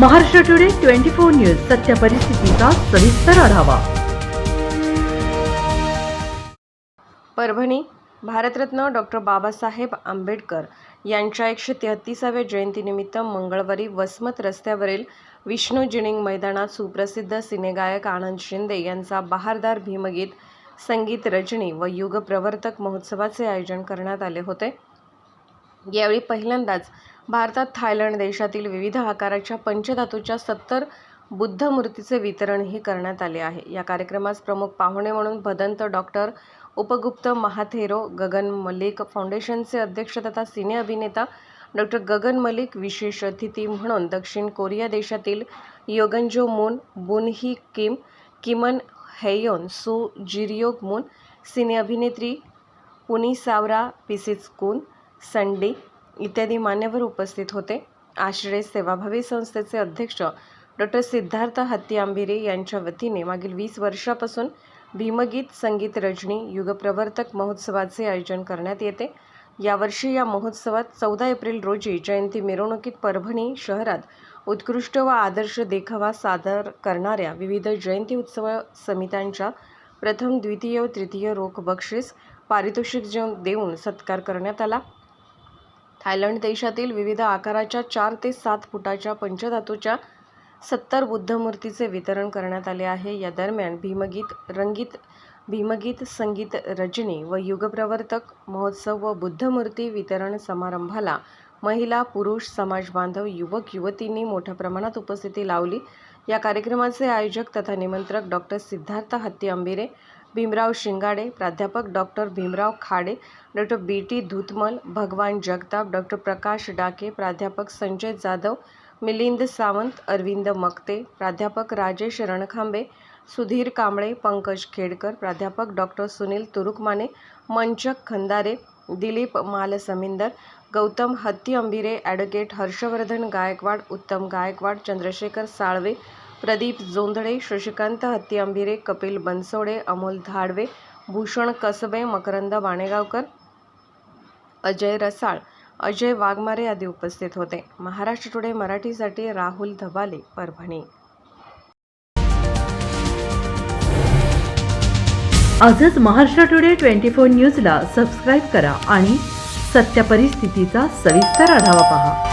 Maharashtra today 24 news सत्य परिस्थितीचा सविस्तर आढावा. परभणी भारतरत्न डॉक्टर बाबासाहेब आंबेडकर यांच्या 133व्या जयंतीनिमित्त मंगळवारी वसमत रस्त्यावरील विष्णू जिनिंग मैदानात सुप्रसिद्ध सिनेगायक आनंद शिंदे यांचा बहारदार भीमगीत संगीत रजनी व युग प्रवर्तक महोत्सवाचे आयोजन करण्यात आले होते. यावेळी पहिल्यांदाच भारतात थायलंड देशातील विविध आकाराच्या पंचधातूच्या 70 बुद्ध मूर्तीचे वितरणही करण्यात आले आहे. या कार्यक्रमास प्रमुख पाहुणे म्हणून भदंत डॉक्टर उपगुप्त महाथेरो, गगन मलिक फाउंडेशनचे अध्यक्ष तथा सिने अभिनेता डॉक्टर गगन मलिक, विशेष अतिथी म्हणून दक्षिण कोरिया देशातील योगंजो मून, बुन ही किम, किमन हेयोन, सू जिरियोग मून, सिने अभिनेत्री पुनी सावरा, पिसिच कुन, संडी इत्यादी मान्यवर उपस्थित होते. आश्रय सेवाभावी संस्थेचे अध्यक्ष डॉक्टर सिद्धार्थ हत्तीआंबिरे यांच्या वतीने मागील 20 वर्षापासून भीमगीत संगीत रजनी युगप्रवर्तक महोत्सवाचे आयोजन करण्यात येते. यावर्षी या महोत्सवात 14 एप्रिल रोजी जयंती मिरवणुकीत परभणी शहरात उत्कृष्ट व आदर्श देखावा सादर करणाऱ्या विविध जयंती उत्सव समित्यांच्या प्रथम, द्वितीय व तृतीय रोख बक्षीस पारितोषिक देऊन सत्कार करण्यात आला. थायलंड देशातील विविध आकाराच्या 4 ते 7 फुटाच्या पंचधातूच्या 70 बुद्ध मूर्तीचे वितरण करण्यात आले आहे. या दरम्यान भीमगीत संगीत रजनी व युगप्रवर्तक महोत्सव व बुद्ध मूर्ती वितरण समारंभाला महिला, पुरुष, समाज बांधव, युवक युवतींनी मोठ्या प्रमाणात उपस्थिती लावली. या कार्यक्रमाचे आयोजक तथा निमंत्रक डॉक्टर सिद्धार्थ हत्तीआंबिरे, भीमराव शिंगाडे, प्राध्यापक doctor Bhimrao Khade, doctor BT धुतमल, भगवान जगताप, डॉक्टर प्रकाश डाके, प्राध्यापक संजय जाधव, मिलिंद सावंत, अरविंद मक्ते, प्राध्यापक राजेश रणखांबे, सुधीर कांबळे, पंकज खेडकर, प्राध्यापक डॉक्टर सुनील तुरुकमाने, मंचक खंदारे, दिलीप मालसमिंदर, गौतम हत्तीआंबिरे, ॲडव्होकेट हर्षवर्धन गायकवाड, उत्तम गायकवाड, चंद्रशेखर साळवे, प्रदीप जोंधळे, शशिकांत हत्तीआंबिरे, कपिल बनसोडे, अमोल धाडवे, भूषण कसबे, मकरंद वाणेगावकर, अजय रसाळ, अजय वाघमारे आदी उपस्थित होते. महाराष्ट्र टुडे मराठीसाठी राहुल धबाले, परभणी. आजच महाराष्ट्र टुडे 24 न्यूजला सबस्क्राईब करा आणि सत्य परिस्थितीचा सविस्तर आढावा पहा.